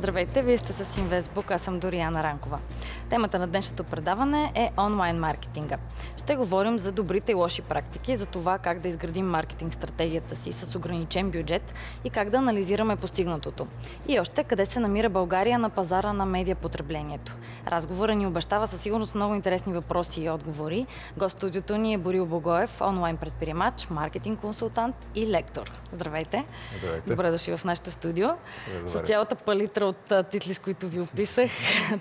Здравейте, вие сте с Инвестбук, аз съм Дориана Ранкова. Темата на днешното предаване е онлайн маркетинга. Ще говорим за добрите и лоши практики, за това как да изградим маркетинг стратегията си с ограничен бюджет и как да анализираме постигнатото. И още къде се намира България на пазара на медиапотреблението. Разговорът ни обещава със сигурност много интересни въпроси и отговори. Гост в студиото ни е Борил Богоев, онлайн предприемач, маркетинг консултант и лектор. Здравейте! Здравейте. Добре дошли в нашото студио. С цялата палитра от титли, с които ви описах,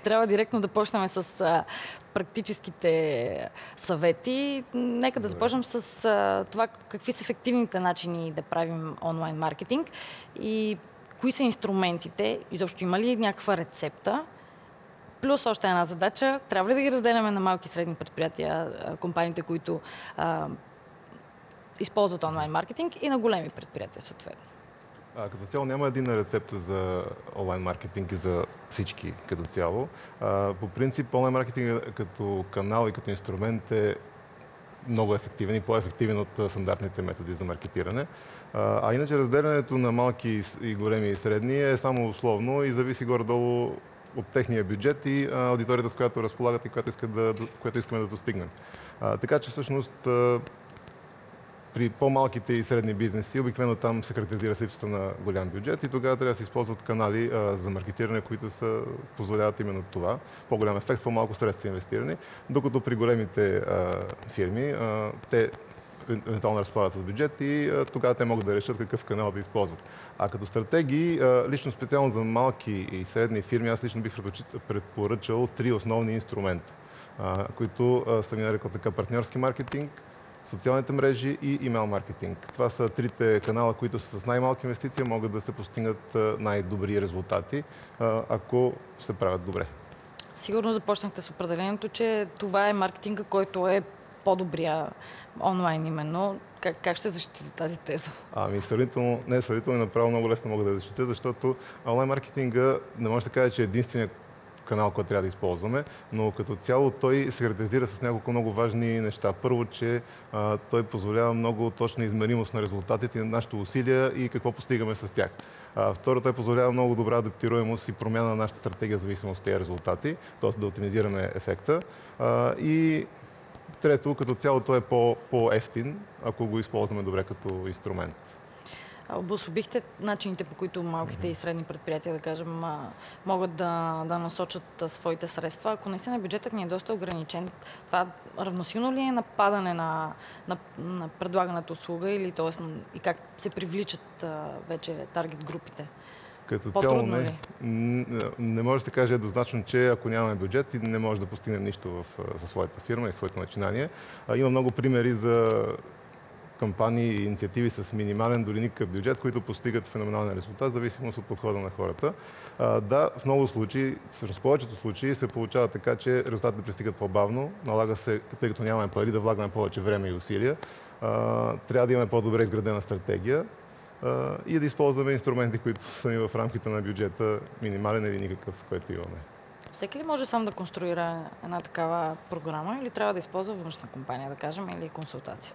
трябва директно да почнем с практическите съвети. Нека да започнем с това какви са ефективните начини да правим онлайн маркетинг и кои са инструментите. Изобщо има ли някаква рецепта? Плюс още една задача. Трябва ли да ги разделяме на малки и средни предприятия, компаниите, които използват онлайн маркетинг, и на големи предприятия съответно? Като цяло няма единна рецепта за онлайн маркетинг и за всички като цяло. По принцип, онлайн маркетинг като канал и като инструмент е много ефективен и по-ефективен от стандартните методи за маркетиране. А иначе разделянето на малки и големи и средни е само условно и зависи горе-долу от техния бюджет и аудиторията, с която разполагат и която искаме да достигнем. Така че всъщност при по-малките и средни бизнеси, обикновено там се характеризира с липсата на голям бюджет и тогава трябва да се използват канали за маркетиране, които позволяват именно това. По-голям ефект, с по-малко средства инвестирани, докато при големите фирми те евентуално разполагат с бюджет и тогава те могат да решат какъв канал да използват. А като стратегии, лично специално за малки и средни фирми, аз лично бих предпоръчал 3 основни инструмента, които съм нарекал така: партньорски маркетинг, социалните мрежи и имейл маркетинг. Това са 3-те канала, които са с най-малки инвестиции, могат да се постигнат най-добри резултати, ако се правят добре. Сигурно започнахте с определението, че това е маркетинга, който е по-добрия онлайн именно. Как ще защитите тази теза? Сравнително направо много лесно мога да защитя, защото онлайн маркетинга не може да каже, че е единственият канал, който трябва да използваме, но като цяло той се характеризира с няколко много важни неща. Първо, че той позволява много точна измеримост на резултатите на нашите усилия и какво постигаме с тях. Второ, той позволява много добра адаптируемост и промяна на нашата стратегия в зависимост от тези резултати, т.е. да оптимизираме ефекта. И трето, като цяло той е по-евтин, ако го използваме добре като инструмент. Обособихте начините, по които малките и средни предприятия, да кажем, могат да насочат своите средства. Ако наистина бюджетът ни е доста ограничен, това равносилно ли е на падане на предлаганата услуга или т.е. и как се привличат вече таргет групите? Като цяло не може да се каже еднозначно, че ако нямаме бюджет и не може да постигнем нищо със своята фирма и своето начинание. Има много примери за кампании и инициативи с минимален, дори никакъв бюджет, които постигат феноменален резултат, в зависимост от подхода на хората. Да, в много случаи, всъщност в повечето случаи се получава така, че резултатите пристигат по-бавно, налага се, тъй като нямаме пари, да влагаме повече време и усилия. Трябва да имаме по-добре изградена стратегия и да използваме инструменти, които са ни в рамките на бюджета, минимален или никакъв, който имаме. Всеки ли може сам да конструира една такава програма или трябва да използва външна компания, да кажем, или консултация?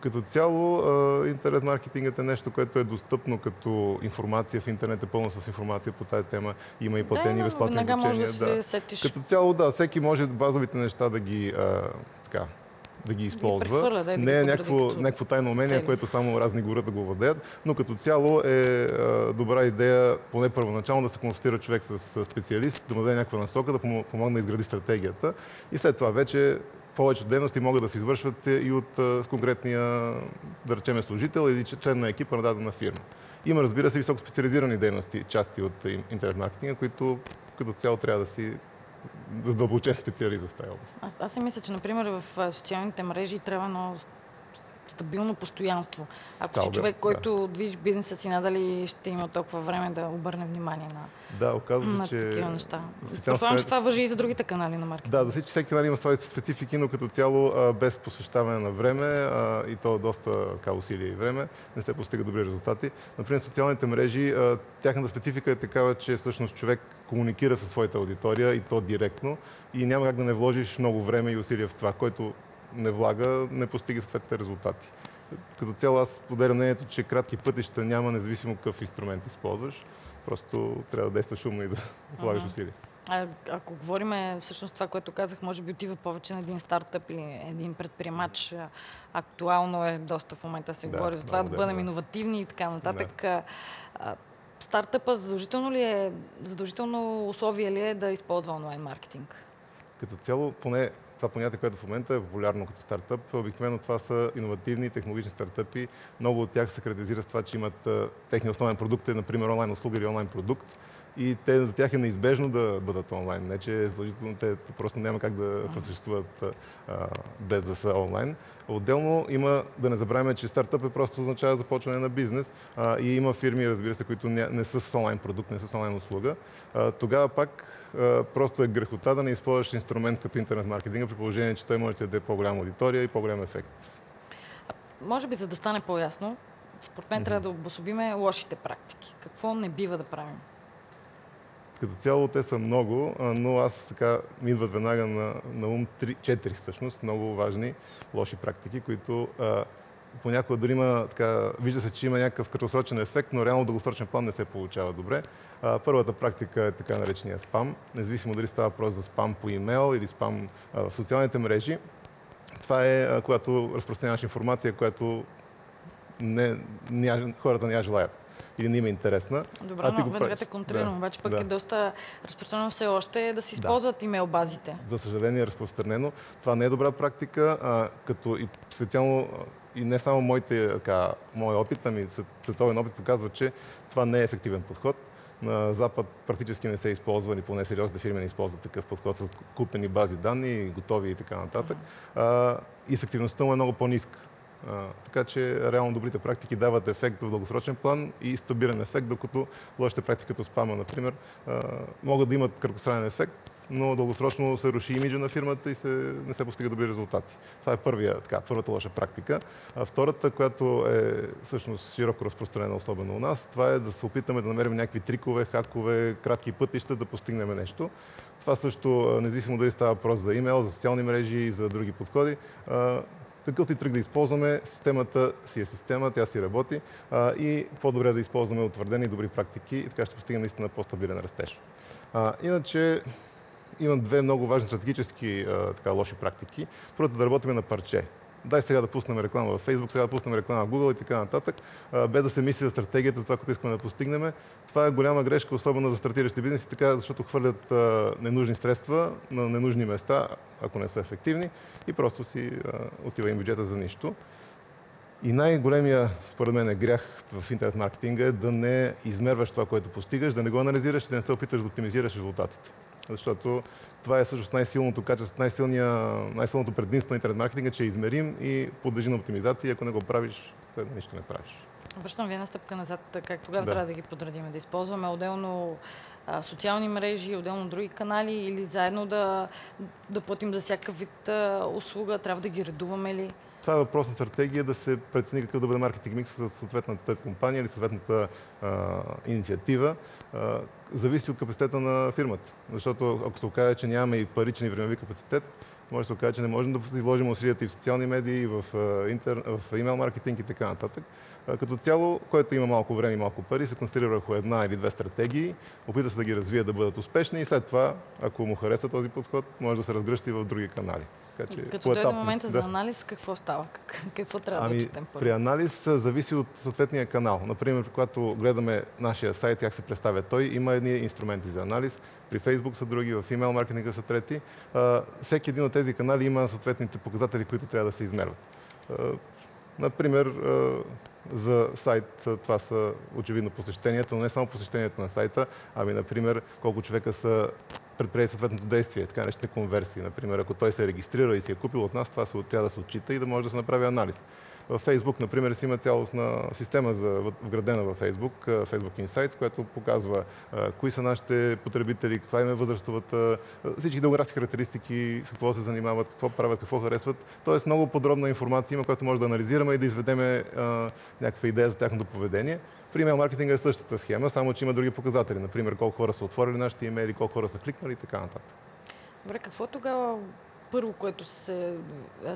Като цяло, интернет маркетингът е нещо, което е достъпно като информация. В интернет е пълно с информация по тази тема. Има и платени безплатни обучения. Като цяло, да, всеки може базовите неща да ги използва. Не е някакво тайно умение, което само разни гора да го владеят, но като цяло е добра идея, поне първоначално, да се консултира човек с специалист, да му даде някаква насока, да помогне да изгради стратегията. И след това вече повечето дейности могат да се извършват и от конкретния, да речем, служител или член на екипа на дадена фирма. Има, разбира се, високо специализирани дейности, части от интернет маркетинга, които като цяло трябва да си задълбочен специалист в тази област. Аз си мисля, че, например, в социалните мрежи трябва едно стабилно постоянство. Ако си човек, който движи бизнеса си, надали ще има толкова време да обърне внимание на такива неща. Предполагам, че това важи и за другите канали на маркетинг. Да, за всеки канал има своите специфики, но като цяло без посвещаване на време и то доста усилия и време, не се постига добри резултати. Например, социалните мрежи, тяхната специфика е такава, че всъщност човек комуникира със своята аудитория и то директно и няма как да не вложиш много време и усилия в това, който не влага, не постига съответните резултати. Като цяло аз споделям мнението, че кратки пътища няма, независимо какъв инструмент използваш. Просто трябва да действаш умно и да полагаш усилия. Ако говорим всъщност това, което казах, може би отива повече на един стартъп или един предприемач. Актуално е доста в момента се говори за това да бъдем иновативни и така нататък. Стартъпа задължително условие ли е да използва онлайн маркетинг? Като цяло, поне това понятие, което в момента е популярно като стартъп, обикновено това са иновативни технологични стартъпи. Много от тях се характеризират с това, че имат техния основен продукт, например онлайн услуга или онлайн продукт. И за тях е неизбежно да бъдат онлайн. Не, че е задължително, те просто няма как да съществуват без да са онлайн. Отделно има, да не забравяме, че стартъп е просто означава започване на бизнес и има фирми, разбира се, които не са с онлайн продукт, не са с онлайн услуга. Тогава пак просто е грехота да не използваш инструмент като интернет маркетинга, при положение, че той може да даде по-голяма аудитория и по-голям ефект. Може би, за да стане по-ясно, според мен трябва да обособиме лошите практики. Какво не бива да правим? Като цяло те са много, но аз така ми идват веднага на ум 4 всъщност, много важни лоши практики, които понякога дори вижда се, че има някакъв краткосрочен ефект, но реално в дългосрочен план не се получава добре. Първата практика е така наречения спам, независимо дали става въпрос за спам по имейл или спам в социалните мрежи. Това е когато разпространяваш информация, която хората не я желаят или не им е интересна. Добре, но веднага те контрирам, обаче пък е доста разпространено все още да се използват имейл базите. За съжаление е разпространено. Това не е добра практика, като и специално и не само мой опит, ами световен опит показва, че това не е ефективен подход. На Запад практически не се използва, или поне сериозните фирми не използват такъв подход с купени бази данни, готови и така нататък. Ефективността му е много по-ниска. Така че реално добрите практики дават ефект в дългосрочен план и стабилен ефект, докато лошите практики като спама, например, могат да имат краткосрочен ефект, но дългосрочно се руши имиджа на фирмата и не се постига добри резултати. Това е първата лоша практика. Втората, която е всъщност широко разпространена, особено у нас, това е да се опитаме да намерим някакви трикове, хакове, кратки пътища да постигнем нещо. Това също, независимо дали става въпрос за имейл, за социални мрежи и за други подходи, какъвто и трик да използваме, системата си е система, тя си работи и по-добре да използваме утвърдени и добри практики и така ще постигнем наистина по-стабилен растеж. Иначе имам две много важни стратегически лоши практики. Първото да работим на парче. Дай сега да пуснем реклама в Facebook, сега да пуснем реклама в Google и така нататък, без да се мисли за стратегията, за това, което искаме да постигнем. Това е голяма грешка, особено за стартиращи бизнеси, така, защото хвърлят ненужни средства на ненужни места, ако не са ефективни, и просто си отива им бюджета за нищо. И най-големия, според мен, грях в интернет маркетинга е да не измерваш това, което постигаш, да не го анализираш и да не се опиташ да оптимизираш резултатите. Защото това е всъщност най-силното качество, най-силното предимство на интернет маркетинга, че е измерим и подлежи на оптимизация. Ако не го правиш, следно нищо не правиш. Връщам ви една стъпка назад, как тогава трябва да ги подредим, да използваме отделно социални мрежи, отделно други канали или заедно да платим за всякакъв вид услуга, трябва да ги редуваме ли? Това е въпрос на стратегия, да се прецени какъв да бъде маркетинг микс за съответната компания или съответната инициатива. Зависи от капацитета на фирмата. Защото ако се окаже, че нямаме и паричен и времеви капацитет, може да се окаже, че не можем да изложим усилията и в социални медии, и в имейл маркетинг и така нататък. Като цяло, който има малко време и малко пари, се концентрира върху една или две стратегии, опита се да ги развие да бъдат успешни и след това, ако му хареса този подход, може да се разгръща и в други канали. Като дойде момента за анализ, какво става? Какво трябва да отчетем първо? При анализ зависи от съответния канал. Например, когато гледаме нашия сайт, как се представя той, има едни инструменти за анализ. При Facebook са други, в имейл маркетинга са трети. Всеки един от тези канали има съответните показатели, които трябва да се измерват. Например, за сайт това са очевидно посещенията, но не само посещенията на сайта, ами, например, колко човека са предприели съответното действие, така наречените конверсии. Например, ако той се е регистрирал и си е купил от нас, това трябва да се отчита и да може да се направи анализ. В Facebook, например, си има цялостна система вградена във Facebook, Facebook Insights, която показва кои са нашите потребители, каква им е възрастовата, всички демографски характеристики, с какво се занимават, какво правят, какво харесват. Тоест много подробна информация има, която може да анализираме и да изведеме някаква идея за тяхното поведение. При имейл маркетинга е същата схема, само че има други показатели. Например, колко хора са отворили нашите имейли, колко хора са кликнали и така нататък. Добре, какво тогава първо, което се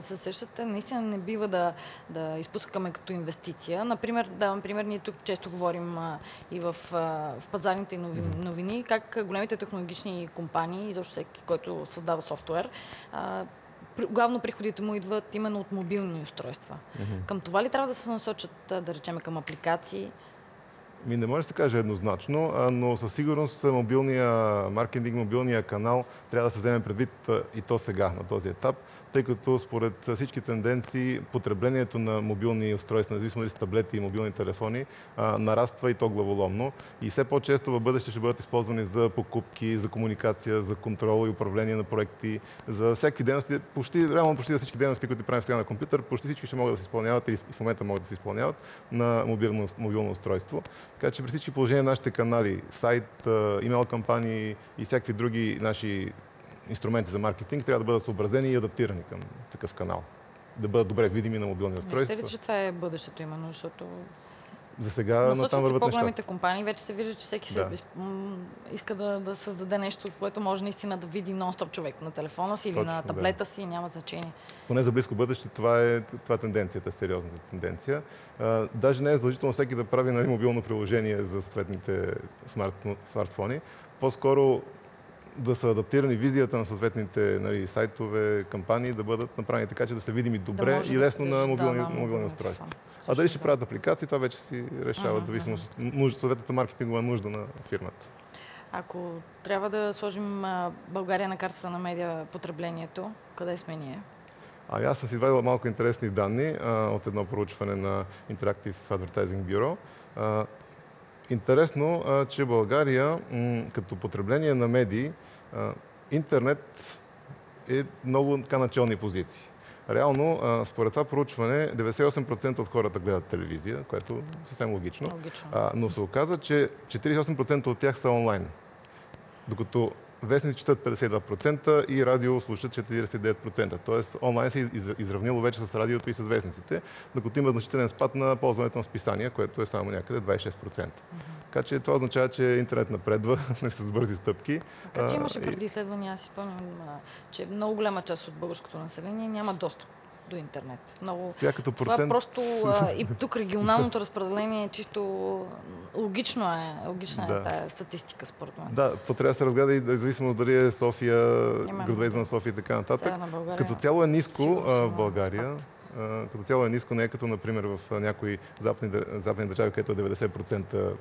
сещате, наистина не бива да изпускаме като инвестиция. Например, давам пример, ние тук често говорим и в пазарните новини, как големите технологични компании, изобщо всеки, който създава софтуер, главно приходите му идват именно от мобилни устройства. Към това ли трябва да се насочат, да речем, към апликации? Не може да се каже еднозначно, но със сигурност мобилния маркетинг, мобилния канал трябва да се вземе предвид и то сега, на този етап, тъй като според всички тенденции потреблението на мобилни устройства, независимо дали с таблети и мобилни телефони, нараства и то главоломно. И все по-често в бъдеще ще бъдат използвани за покупки, за комуникация, за контрол и управление на проекти, за всякакви дейности. Реално почти за всички дейности, които правим сега на компютър, почти всички ще могат да се изпълняват или в момента могат да се изпълняват на мобилно устройство. Така че при всички положения нашите канали, сайт, имейл кампании и всякакви други наши инструменти за маркетинг трябва да бъдат съобразени и адаптирани към такъв канал. Да бъдат добре видими на мобилни устройства. Мислите ли, че това е бъдещето именно, защото... За сега натам върват нещата. По-големите компании вече се вижда, че всеки иска да създаде нещо, което може наистина да види нон-стоп човек на телефона си или на таблета си, няма значение. Поне за близко бъдеще това е тенденцията, сериозната тенденция. Даже не е задължително всеки да прави мобилно приложение за съответните смартфони. По-скоро да са адаптирани визията на съответните сайтове, кампании, да бъдат направени така, че да се видими добре и лесно на мобилни устройства. А дали ще правят апликации, това вече си решават, зависимост от съответната маркетингова нужда на фирмата. Ако трябва да сложим България на картата на медиа потреблението, къде сме ние? Аз съм си извадил малко интересни данни от едно проучване на Interactive Advertising Bureau. Интересно, че България като потребление на медии, интернет е много начални позиции. Реално, според това проучване, 98% от хората гледат телевизия, което е съвсем логично. Но се оказа, че 48% от тях са онлайн. Докато вестници четат 52% и радио слушат 49%. Тоест онлайн се изравнило вече с радиото и с вестниците, докато има значителен спад на ползването на списания, което е само някъде 26%. Така че това означава, че интернет напредва с бързи стъпки. Така че имаше преди изследвания, аз си спомням, че много голяма част от българското население няма достъп до интернет. Това просто и тук регионалното разпределение е чисто логична е тая статистика според мен. Да, то трябва да се разгледа и зависимо дали е София, градове извън София и така нататък. Като цяло е ниско в България. Като цяло е ниско, не е като например в някои западни държави, където е 90%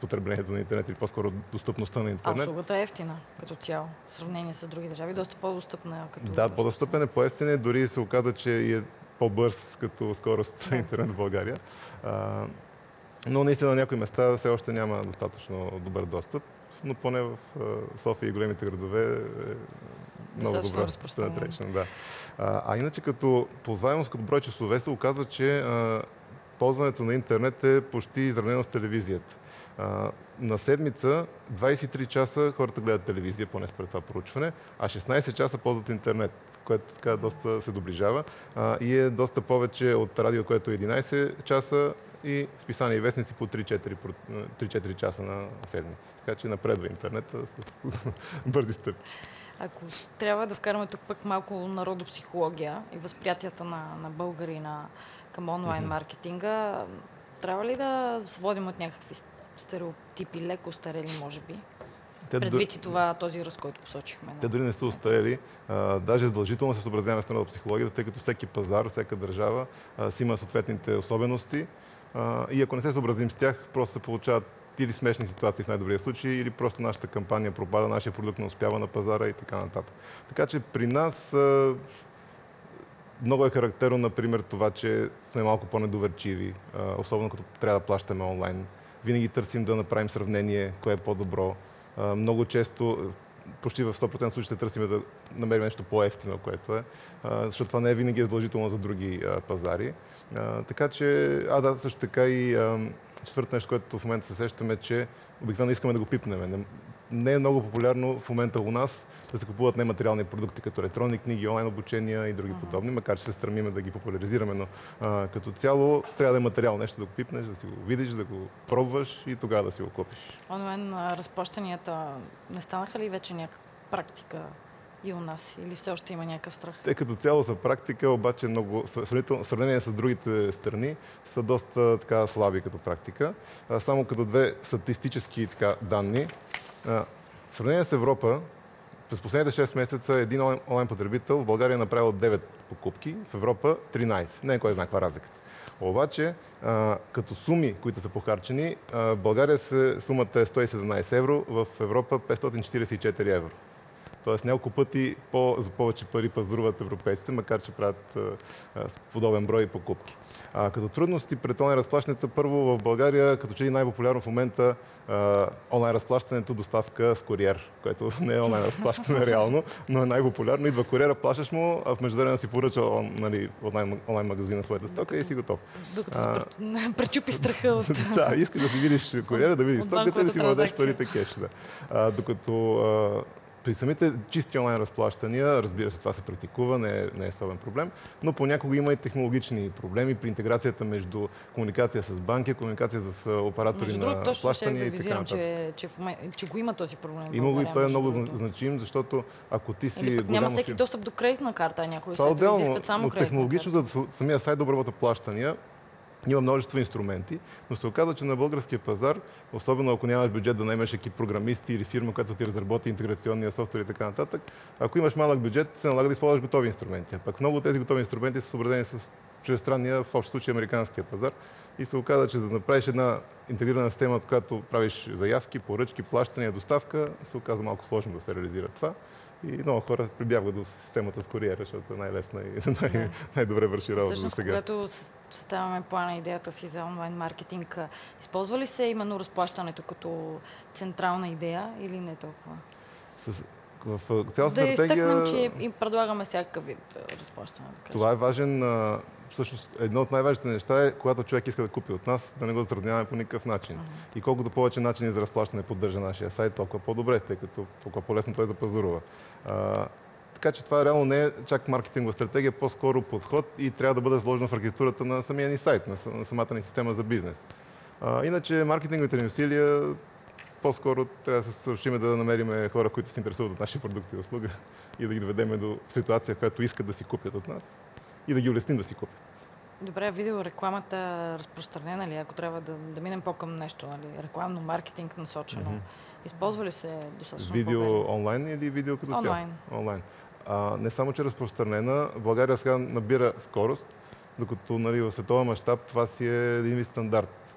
потреблението на интернет или по-скоро достъпността на интернет. Услугата е ефтина като цяло, в сравнение с други държави, доста по-достъпна. Да, по-достъпен е, по-ефтин е, дори се оказа, че е по-бърз като скорост на интернет в България. Но наистина на някои места все още няма достатъчно добър достъп, но поне в София и големите градове е много добре разпространено. Иначе като ползваемост, като брой часове, се оказва, че ползването на интернет е почти изравнено с телевизията. На седмица 23 часа хората гледат телевизия, поне според това проучване, а 16 часа ползват интернет, което така доста се доближава и е доста повече от радио, което е 11 часа и списания и вестници по 3-4 часа на седмица. Така че напредва интернета с бързи стъпки. Ако трябва да вкараме тук пък малко народопсихология и възприятията на българина към онлайн маркетинга, трябва ли да се водим от някакви стереотипи, леко остарели, може би? Предвид и този ръст, който посочихме. Те дори не са остарели. Даже задължително се съобразяваме с народопсихологията, тъй като всеки пазар, всяка държава си има съответните особености. И ако не се съобразим с тях, просто се получават или смешни ситуации в най-добрия случай, или просто нашата кампания пропада, нашия продукт не успява на пазара и така нататък. Така че при нас много е характерно, например, това, че сме малко по-недоверчиви, особено като трябва да плащаме онлайн. Винаги търсим да направим сравнение, кое е по-добро. Много често, почти в 100% случаите търсим да намерим нещо по-евтино, което е, защото това не е винаги задължително за други пазари. Така че, също така и четвърто нещо, което в момента се сещаме, че обикновено искаме да го пипнем. Не е много популярно в момента у нас да се купуват нематериални продукти, като електронни книги, онлайн обучения и други подобни, макар че се стремиме да ги популяризираме, но като цяло трябва да е материал, нещо да го пипнеш, да си го видиш, да го пробваш и тогава да си го купиш. Онлайн разплащанията не станаха ли вече някаква практика и у нас? Или все още има някакъв страх? Те като цяло са практика, обаче много, в сравнение с другите страни, са доста така слаби като практика. Само като две статистически така, данни. В сравнение с Европа, през последните 6 месеца един онлайн потребител в България е направил 9 покупки, в Европа 13. Не е кой знае каква разликата. Обаче, като суми, които са похарчени, в България сумата е 117 евро, в Европа 544 евро. Тоест няколко пъти за повече пари пазаруват европейците, макар че правят подобен брой покупки. Като трудности пред онлайн разплащането, първо в България, като че ли най-популярно в момента онлайн разплащането, доставка с куриер, което не е онлайн разплащане реално, но е най-популярно. Идва куриера, плащаш му, а в междувременно си поръча онлайн магазина своята стока и си готов. Докато се пречупи страха от... Да, искаш да си видиш куриера, да видиш стоката и да си му дадеш парите кеш. Докато при самите чисти онлайн разплащания, разбира се, това се практикува, не е особен проблем, но понякога има и технологични проблеми при интеграцията между комуникация с банки, комуникация с оператори на плащания и така нататък. Че го има този проблем. Има го и той е много значим, защото ако ти си голямо... Няма всеки достъп до кредитна карта, някои сайта изискват само кредитна технологично, за самия сайт да обработва плащания, има множество инструменти, но се оказа, че на българския пазар, особено ако нямаш бюджет да наемеш екип програмисти или фирма, която ти разработи интеграционния софтуер и така нататък, ако имаш малък бюджет, се налага да използваш готови инструменти. А пък много от тези готови инструменти са съобразени с чуждестранния, в общ случай американския пазар. И се оказа, че за да направиш една интегрирана система, от която правиш заявки, поръчки, плащания, доставка, се оказа малко сложно да се реализира това. И много хора прибягват до системата с куриера, защото е най-лесна и най-добре върши работа за сега. Когато съставяме плана, идеята си за онлайн маркетинг, използва ли се именно разплащането като централна идея или не толкова? В цялата да стратегия... изтъкнем, че им предлагаме всякакъв вид разплащане. Да това е важен. Всъщност, едно от най-важните неща е, когато човек иска да купи от нас, да не го затрудняваме по никакъв начин. И колкото повече начини за разплащане поддържа нашия сайт, толкова по-добре, тъй като толкова по-лесно той да пазарува. Така че това реално не е чак маркетингова стратегия, по-скоро подход и трябва да бъде сложено в архитектурата на самия ни сайт, на самата ни система за бизнес. Иначе маркетинговите ни усилия по-скоро трябва да се съобщим да намерим хора, които се интересуват от нашия продукт и услуга и да ги доведем до ситуация, в която искат да си купят от нас и да ги улесним да си купят. Добре, видеорекламата разпространена ли? Ако трябва да минем по-към нещо, нали? Рекламно, маркетинг насочено. Използва ли се достатъчно? Видео онлайн или видео като цяло? Онлайн. Не само, че е разпространена, България сега набира скорост, докато в световен мащаб това си е един вид стандарт.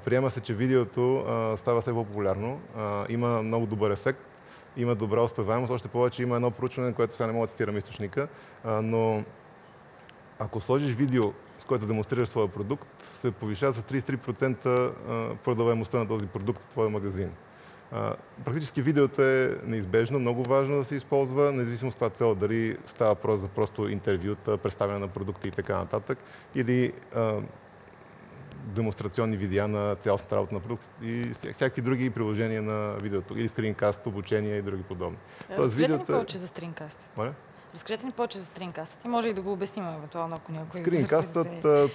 Приема се, че видеото става все по-популярно, има много добър ефект, има добра успеваемост, още повече има едно проучване, което сега не мога да цитирам източника, но ако сложиш видео, с което демонстрираш своя продукт, се повишава с 33% продаваемостта на този продукт в твоя магазин. Практически видеото е неизбежно, много важно да се използва, независимо с каква цел, дали става въпрос за просто интервюта, представяне на продукти и така нататък, или демонстрационни видеа на цялостната работа на продукт и всякакви други приложения на видеото, или скринкаст, обучение и други подобни. Разкажете ни повече за скринкаст. Моля? Разкажете ни повече за скринкастът. И може и да го обясним евентуално, ако някой... Скринкастът,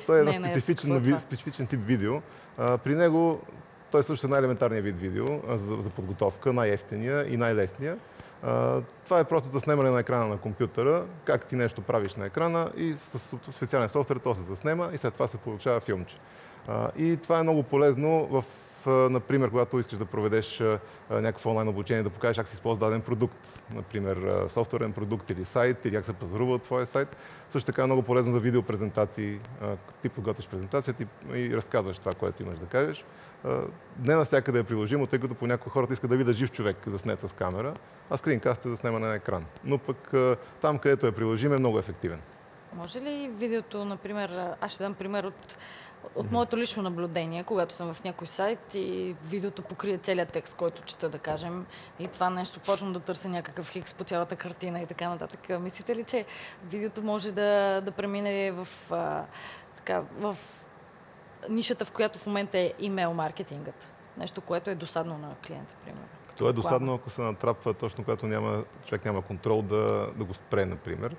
той е един специфичен тип видео. При него той също е най-елементарният вид видео за подготовка, най-евтиния и най-лесния. Това е просто заснемане на екрана на компютъра, как ти нещо правиш на екрана и с специален софтуер то се заснема и след това се получава филмче. И това е много полезно например, когато искаш да проведеш някакво онлайн обучение, да покажеш как се използва даден продукт, например софтуерен продукт или сайт, или как се пазарува от твоя сайт. Също така е много полезно за видеопрезентации. Ти подготвяш презентацията и разказваш това, което имаш да кажеш. Не навсякъде е приложимо, тъй като понякога хората искат да видят жив човек заснет с камера, а скринкаст е заснемане на екран. Но пък там, където е приложим, е много ефективен. Може ли видеото, например, аз ще дам пример от моето лично наблюдение, когато съм в някой сайт и видеото покрие целият текст, който чета, да кажем, и това нещо почвам да търся някакъв хикс по цялата картина и така нататък. Мислите ли, че видеото може да премине в нишата, в която в момента е имейл маркетингът? Нещо, което е досадно на клиента, примерно. То е досадно, ако се натрапва точно когато човек няма контрол да го спре, например.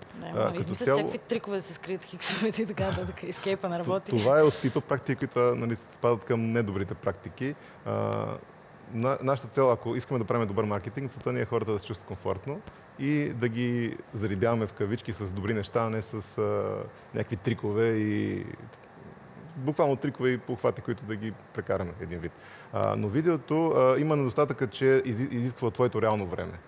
Мисля, всякакви трикове да се скрият хиксовете и така нататък. Ескейпа на работи. Това е от типа практики, които спадат към недобрите практики. Нашата цел, ако искаме да правим добър маркетинг, целта ни е хората да се чувстват комфортно и да ги зарибяваме в кавички с добри неща, а не с някакви трикове и буквално трикове и похвати, които да ги прекараме един вид. Но видеото има недостатъка, че изисква от твоето реално време.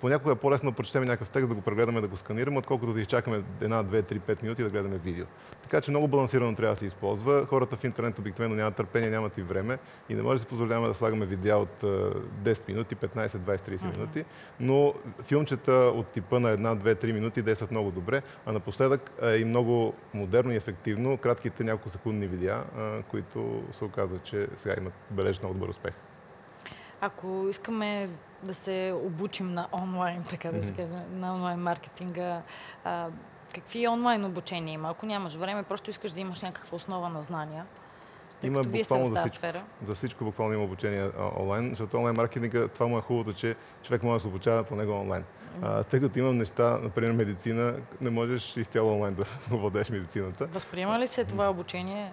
Понякога е по-лесно да прочетем някакъв текст, да го прегледаме, да го сканираме, отколкото да изчакаме 1, 2, 3, 5 минути да гледаме видео. Така че много балансирано трябва да се използва. Хората в интернет обикновено нямат търпение, нямат и време и не може да си позволяваме да слагаме видеа от 10 минути, 15, 20, 30 минути, но филмчета от типа на 1, 2, 3 минути действат много добре, а напоследък е и много модерно и ефективно кратките няколко секундни видеа, които се оказва, че сега имат бележ много добър успех. Ако искаме да се обучим на онлайн, така да се каже, на онлайн маркетинга, какви онлайн обучения има? Ако нямаш време, просто искаш да имаш някаква основа на знания. Има буквално за всичко. За всичко буквално има обучение онлайн, защото онлайн маркетинга, това му е хубавото, че човек може да се обучава по него онлайн. Тъй като имам неща, например медицина, не можеш изцяло онлайн да овладееш медицината. Възприема ли се това обучение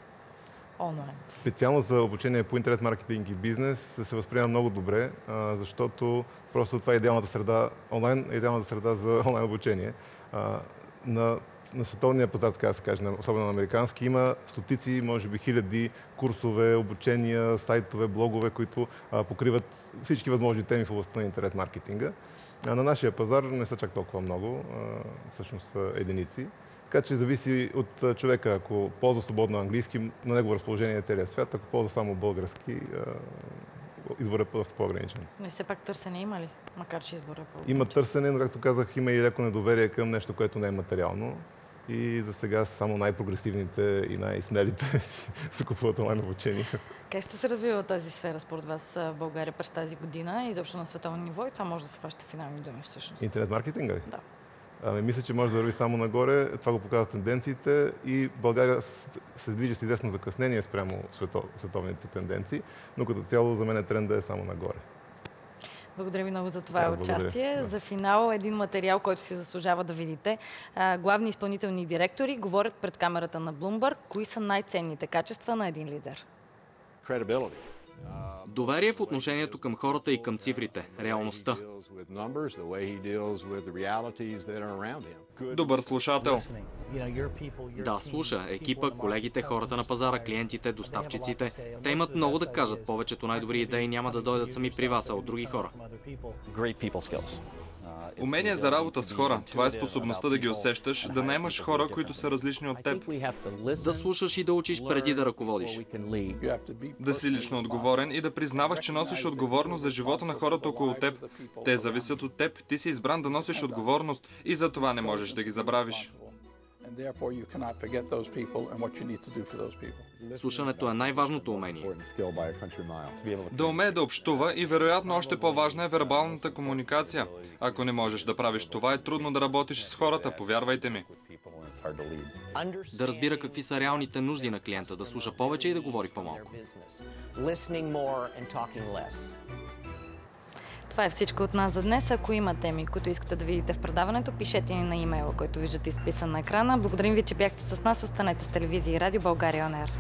онлайн? Специално за обучение по интернет маркетинг и бизнес се възприема много добре, защото просто това е идеалната среда, онлайн е идеалната среда за онлайн обучение. На световния пазар, така да се каже, особено на американски, има стотици, може би хиляди курсове, обучения, сайтове, блогове, които покриват всички възможни теми в областта на интернет маркетинга. На нашия пазар не са чак толкова много, всъщност са единици. Така че зависи от човека. Ако ползва свободно английски, на негово разположение е целият свят. Ако ползва само български, изборът е доста по-ограничен. Но и все пак търсене има ли? Макар че изборът е по-ограничен. Има търсене, но както казах, има и леко недоверие към нещо, което не е материално. И за сега само най-прогресивните и най-смелите се купуват онлайн обучение. Как ще се развива тази сфера според вас в България през тази година и изобщо на световно ниво? И това може да се фаща финални думи всъщност. Интернет маркетинга ли? Да. Мисля, че може да върви само нагоре. Това го показват тенденциите и България се движи с известно закъснение спрямо световните тенденции, но като цяло за мен трендът е само нагоре. Благодаря ви много за това участие. Да. За финал един материал, който си заслужава да видите. Главни изпълнителни директори говорят пред камерата на Bloomberg. Кои са най-ценните качества на един лидер? Доверие в отношението към хората и към цифрите, реалността. Добър слушател. Да, слуша. Екипа, колегите, хората на пазара, клиентите, доставчиците. Те имат много да кажат. Повечето най-добри идеи няма да дойдат сами при вас, а от други хора. Умение за работа с хора. Това е способността да ги усещаш, да наемаш хора, които са различни от теб. Да слушаш и да учиш преди да ръководиш. Да си лично отговорен и да признаваш, че носиш отговорност за живота на хората около теб. Те зависят от теб, ти си избран да носиш отговорност и за това не можеш да ги забравиш. Слушането е най-важното умение. Да умее да общува и вероятно още по-важна е вербалната комуникация. Ако не можеш да правиш това, е трудно да работиш с хората, повярвайте ми. Да разбира какви са реалните нужди на клиента, да слуша повече и да говори по-малко. Това е всичко от нас за днес. Ако има теми, които искате да видите в предаването, пишете ни на имейла, който виждате изписан на екрана. Благодарим ви, че бяхте с нас. Останете с телевизия и радио България ОНЕР.